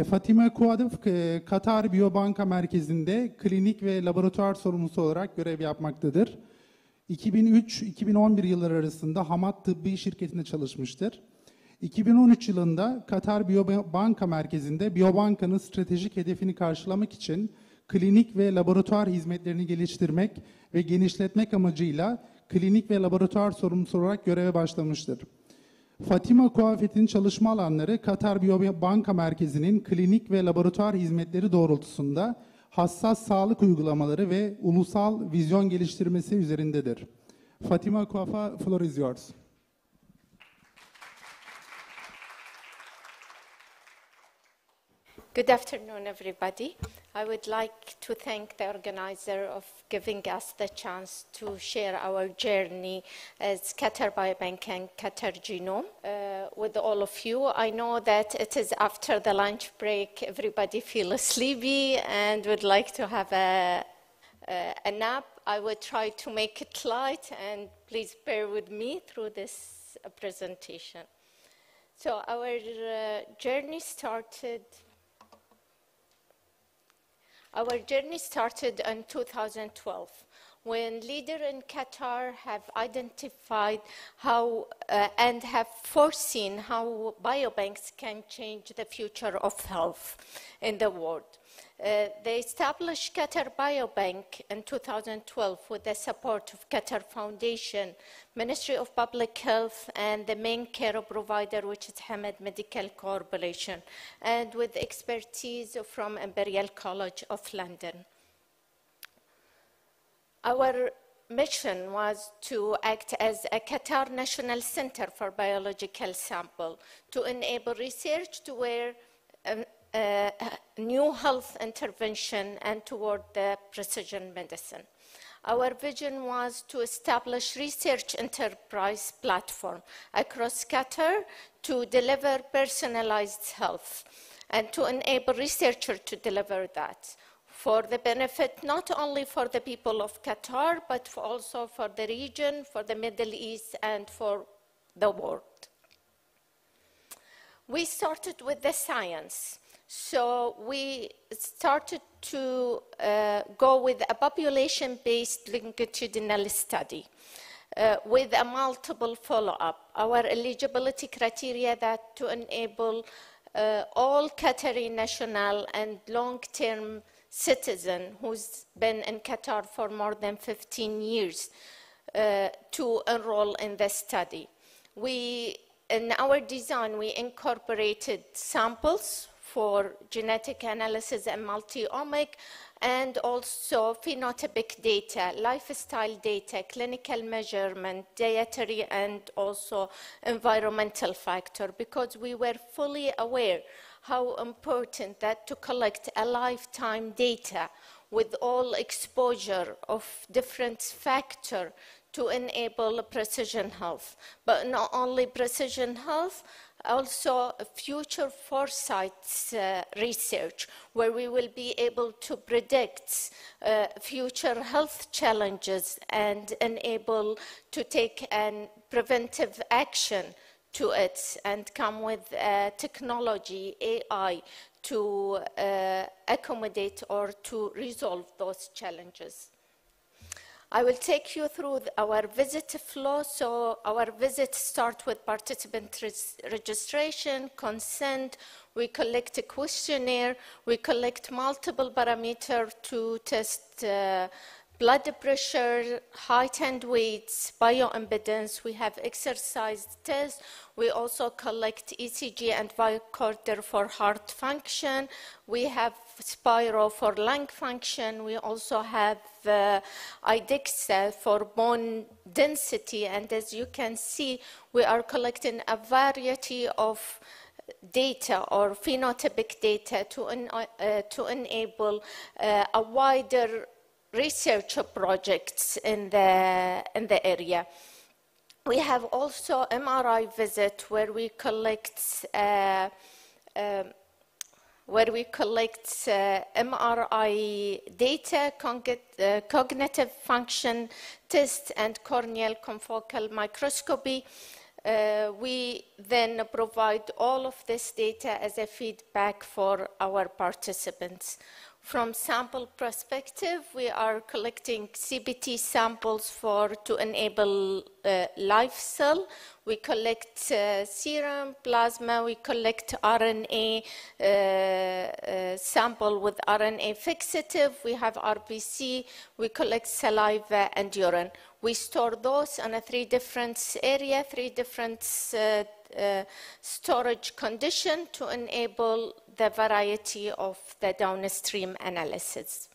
Fatima Qafoud, Katar Biobanka merkezinde klinik ve laboratuvar sorumlusu olarak görev yapmaktadır. 2003-2011 yılları arasında Hamad Tıbbi şirketinde çalışmıştır. 2013 yılında Katar Biyobanka merkezinde Biobanka'nın stratejik hedefini karşılamak için klinik ve laboratuvar hizmetlerini geliştirmek ve genişletmek amacıyla klinik ve laboratuvar sorumlusu olarak göreve başlamıştır. Fatima Qafoud'un çalışma alanları Katar Biyobanka Merkezi'nin klinik ve laboratuvar hizmetleri doğrultusunda hassas sağlık uygulamaları ve ulusal vizyon geliştirmesi üzerindedir. Fatima Qafoud, floor is yours. Good afternoon, everybody. I would like to thank the organizer of giving us the chance to share our journey as Qatar Biobank and Qatar Genome with all of you. I know that it is after the lunch break, everybody feels sleepy and would like to have a nap. I will try to make it light, and please bear with me through this presentation. So our journey started in 2012 when leaders in Qatar have identified how and have foreseen how biobanks can change the future of health in the world. They established Qatar Biobank in 2012 with the support of Qatar Foundation, Ministry of Public Health, and the main care provider, which is Hamad Medical Corporation, and with expertise from Imperial College of London. Our mission was to act as a Qatar National Center for Biological Sample to enable research to where new health intervention and toward the precision medicine. Our vision was to establish research enterprise platform across Qatar to deliver personalized health and to enable researchers to deliver that for the benefit not only for the people of Qatar, but also for the region, for the Middle East, and for the world. We started with the science. So we started to go with a population-based longitudinal study with a multiple follow-up. Our eligibility criteria that to enable all Qatari national and long-term citizen who's been in Qatar for more than 15 years to enroll in the study. In our design, we incorporated samples for genetic analysis and multi-omic, and also phenotypic data, lifestyle data, clinical measurement, dietary, and also environmental factor, because we were fully aware how important that to collect a lifetime data with all exposure of different factors to enable precision health. But not only precision health, also future foresight research, where we will be able to predict future health challenges and enable to take an preventive action to it and come with technology, AI, to accommodate or to resolve those challenges. I will take you through our visit flow. So our visits start with participant registration, consent. We collect a questionnaire. We collect multiple parameters to test blood pressure, height and weights, bioimpedance. We have exercise tests. We also collect ECG and vocoder for heart function. We have Spiro for lung function. We also have IDEXA for bone density. And as you can see, we are collecting a variety of data or phenotypic data to enable a wider research projects in the area. We have also MRI visit where we collect MRI data, cognitive function test, and corneal confocal microscopy. We then provide all of this data as a feedback for our participants. From sample perspective, we are collecting CBT samples to enable live cell. We collect serum, plasma, we collect RNA sample with RNA fixative, we have RBC, we collect saliva and urine. We store those on a 3 different areas, 3 different storage conditions to enable the variety of the downstream analysis.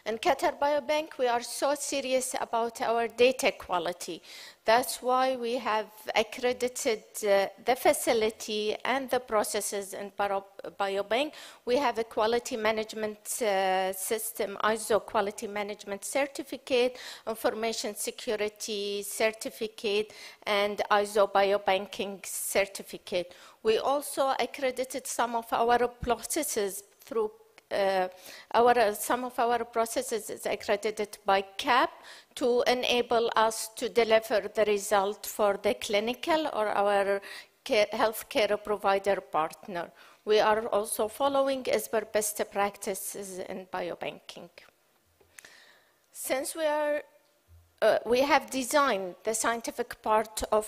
In Qatar Biobank, we are so serious about our data quality. That's why we have accredited the facility and the processes in Biobank. We have a quality management system, ISO quality management certificate, information security certificate, and ISO biobanking certificate. We also accredited some of our processes through some of our processes is accredited by CAP to enable us to deliver the result for the clinical or our healthcare provider partner. We are also following as per best practices in biobanking. Since we have designed the scientific part of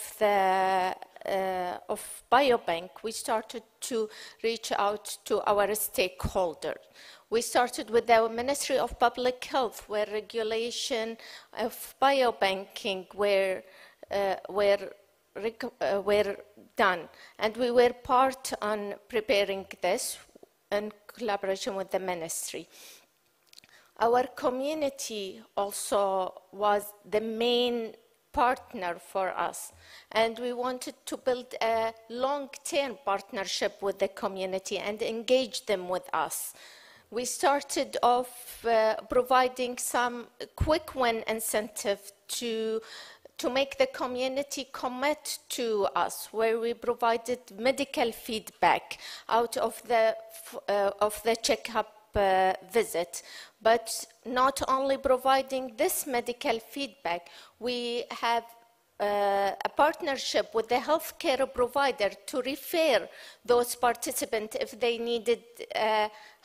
Biobank, we started to reach out to our stakeholders. We started with the Ministry of Public Health, where regulation of biobanking were done, and we were part on preparing this in collaboration with the ministry. Our community also was the main partner for us, and we wanted to build a long-term partnership with the community and engage them with us. We started off providing some quick win incentive to make the community commit to us, where we provided medical feedback out of the checkup visit. But not only providing this medical feedback, we have a partnership with the healthcare provider to refer those participants if they needed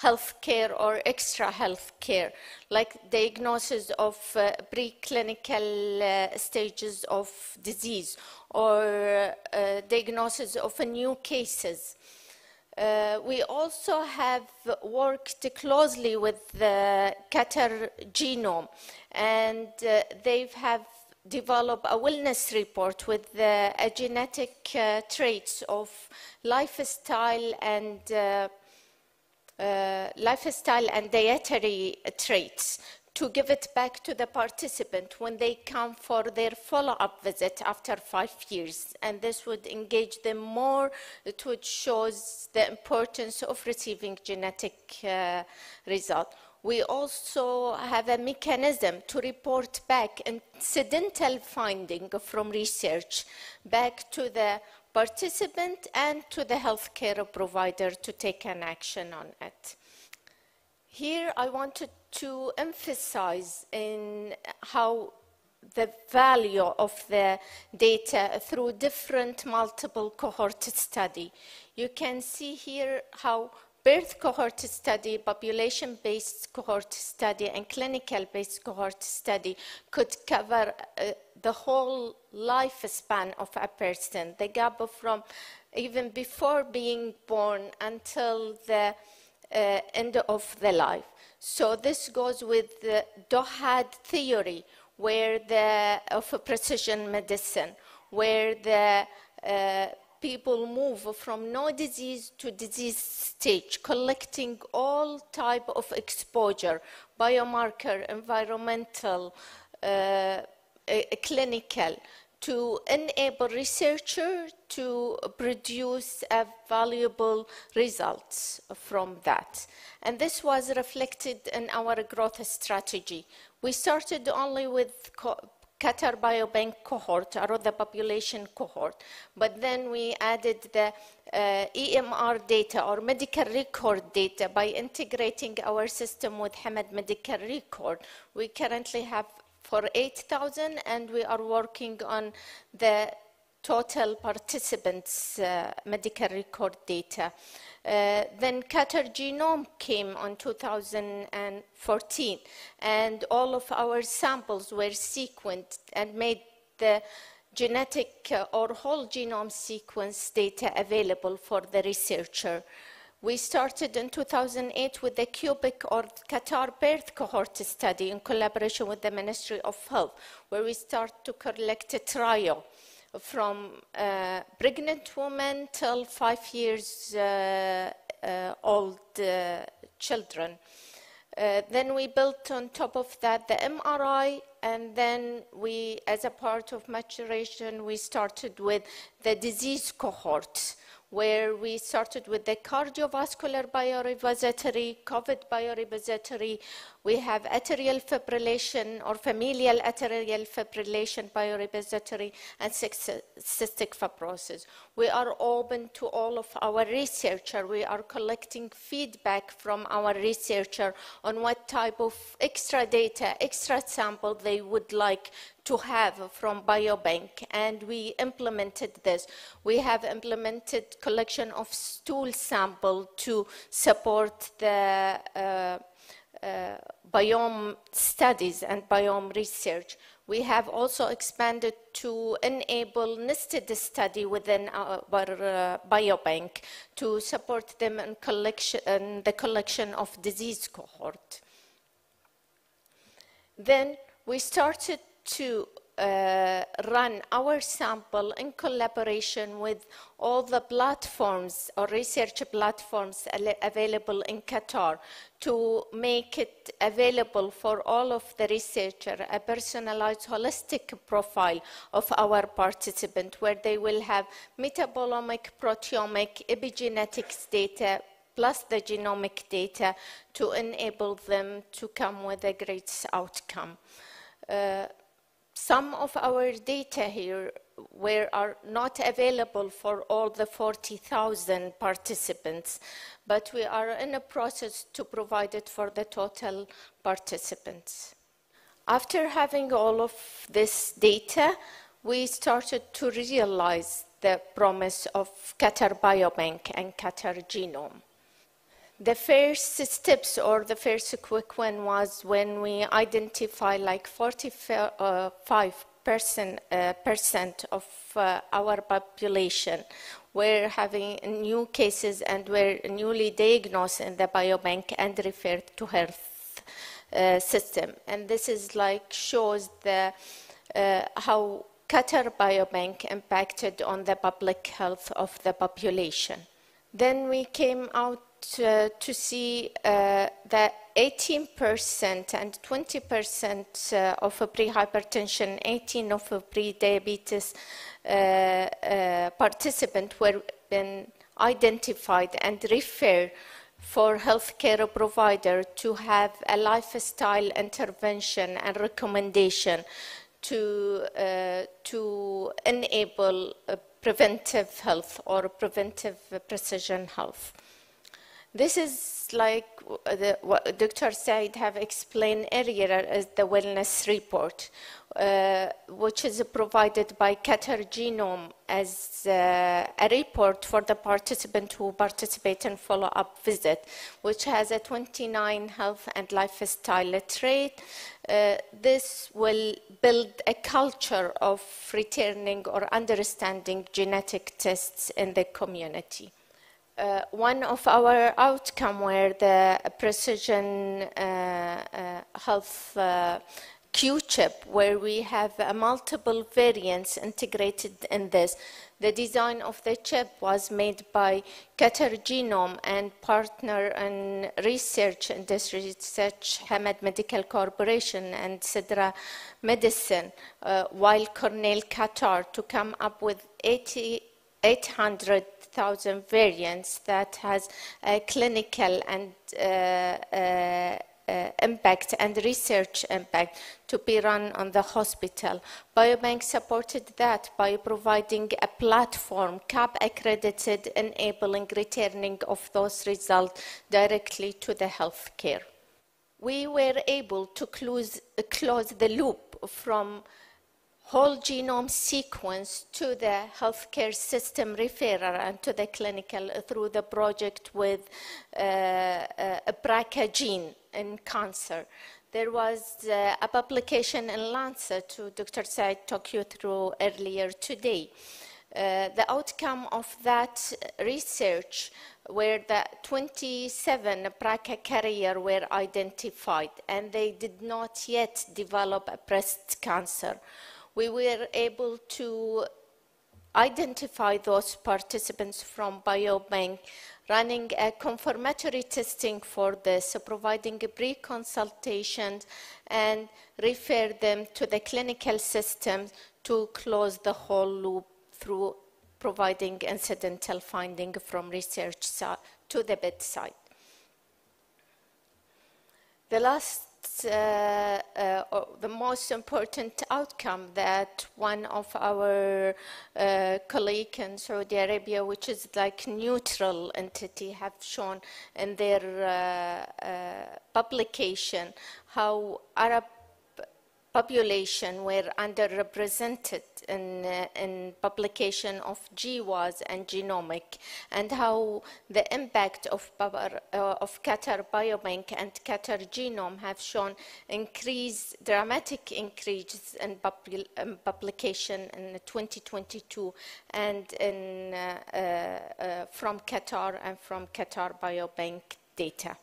healthcare or extra healthcare, like diagnosis of preclinical stages of disease or diagnosis of new cases. We also have worked closely with the Qatar Genome, and they have developed a wellness report with genetic traits of lifestyle and dietary traits, to give it back to the participant when they come for their follow-up visit after 5 years. And this would engage them more. It would show the importance of receiving genetic result. We also have a mechanism to report back incidental finding from research back to the participant and to the healthcare provider to take an action on it. Here I wanted to emphasize in how the value of the data through different multiple cohort study. You can see here how birth cohort study, population-based cohort study, and clinical-based cohort study could cover the whole lifespan of a person, the gap from even before being born until the end of the life. So this goes with the DOHAD theory, where of precision medicine, where the people move from no disease to disease stage, collecting all type of exposure, biomarker, environmental, clinical, to enable researchers to produce valuable results from that. And this was reflected in our growth strategy. We started only with Qatar Biobank cohort, or the population cohort, but then we added the EMR data, or medical record data, by integrating our system with Hamad Medical Record. We currently have for 8,000, and we are working on the total participants' medical record data. Then Qatar Genome came on 2014, and all of our samples were sequenced and made the genetic or whole genome sequence data available for the researcher. We started in 2008 with the Quebec or Qatar birth cohort study in collaboration with the Ministry of Health, where we start to collect a trial from pregnant women till 5 years old children. Then we built on top of that the MRI, and then we, as a part of maturation, we started with the disease cohort, where we started with the cardiovascular biorepository, COVID biorepository. We have atrial fibrillation or familial atrial fibrillation biorepository and cystic fibrosis. We are open to all of our researchers. We are collecting feedback from our researcher on what type of extra data, extra sample they would like to have from Biobank, and we implemented this. We have implemented collection of stool sample to support the biome studies and biome research. We have also expanded to enable nested study within our Biobank to support them in the collection of disease cohort. Then we started to run our sample in collaboration with all the platforms or research platforms available in Qatar to make it available for all of the researchers, a personalized holistic profile of our participant, where they will have metabolomic, proteomic, epigenetics data, plus the genomic data to enable them to come with a great outcome. Some of our data here are not available for all the 40,000 participants, but we are in a process to provide it for the total participants. After having all of this data, we started to realize the promise of Qatar Biobank and Qatar Genome. The first steps or the first quick one was when we identified like 45% of our population were having new cases and were newly diagnosed in the Biobank and referred to health system. And this is like shows the how Qatar Biobank impacted on the public health of the population. Then we came out to see that 18% and 20% of pre-hypertension, 18% of pre-diabetes participants were been identified and referred for healthcare provider to have a lifestyle intervention and recommendation to enable preventive health or preventive precision health. This is like what Dr. Said have explained earlier as the wellness report, which is provided by Qatar Genome as a report for the participant who participate in follow-up visit, which has a 29 health and lifestyle trait. This will build a culture of returning or understanding genetic tests in the community. One of our outcomes were the precision health Q-chip, where we have multiple variants integrated in this. The design of the chip was made by Qatar Genome and partner in research industry such Hamad Medical Corporation and Sidra Medicine, while Cornell Qatar to come up with 800,000 variants that has a clinical and impact and research impact to be run on the hospital. Biobank supported that by providing a platform, CAP accredited, enabling returning of those results directly to the healthcare. We were able to close the loop from whole genome sequence to the healthcare system referrer and to the clinical through the project with a BRCA gene in cancer. There was a publication in Lancet, who Dr. Said took you through earlier today. The outcome of that research where the 27 BRCA carrier were identified and they did not yet develop a breast cancer. We were able to identify those participants from Biobank, running a confirmatory testing for this, providing pre-consultations and refer them to the clinical system to close the whole loop through providing incidental finding from research to the bedside. The last, the most important outcome that one of our colleagues in Saudi Arabia, which is like neutral entity, have shown in their publication how Arab population were underrepresented in publication of GWAS and Genomic, and how the impact of Qatar Biobank and Qatar Genome have shown dramatic increases in publication in 2022 and in, from Qatar and from Qatar Biobank data.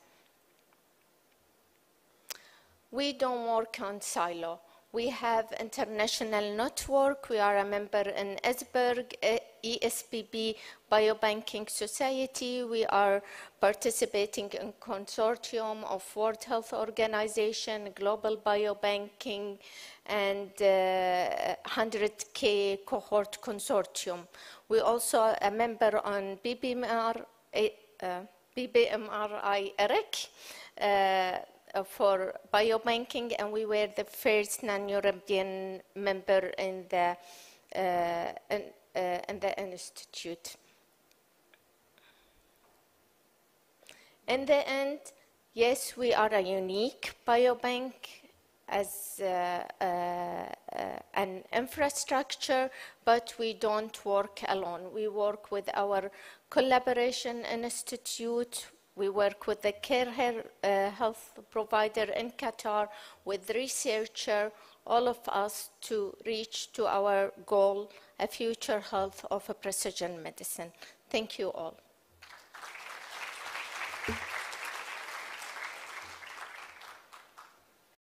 We don't work on silo. We have international network. We are a member in ESBERG, ESPB Biobanking Society. We are participating in consortium of World Health Organization, Global Biobanking, and 100K cohort consortium. We also are a member on BBMRI ERIC, for biobanking, and we were the first non-European member in the institute. In the end, yes, we are a unique biobank as an infrastructure, but we don't work alone. We work with our collaboration institute. We work with the care health provider in Qatar, with researcher, all of us to reach to our goal, a future health of a precision medicine. Thank you all.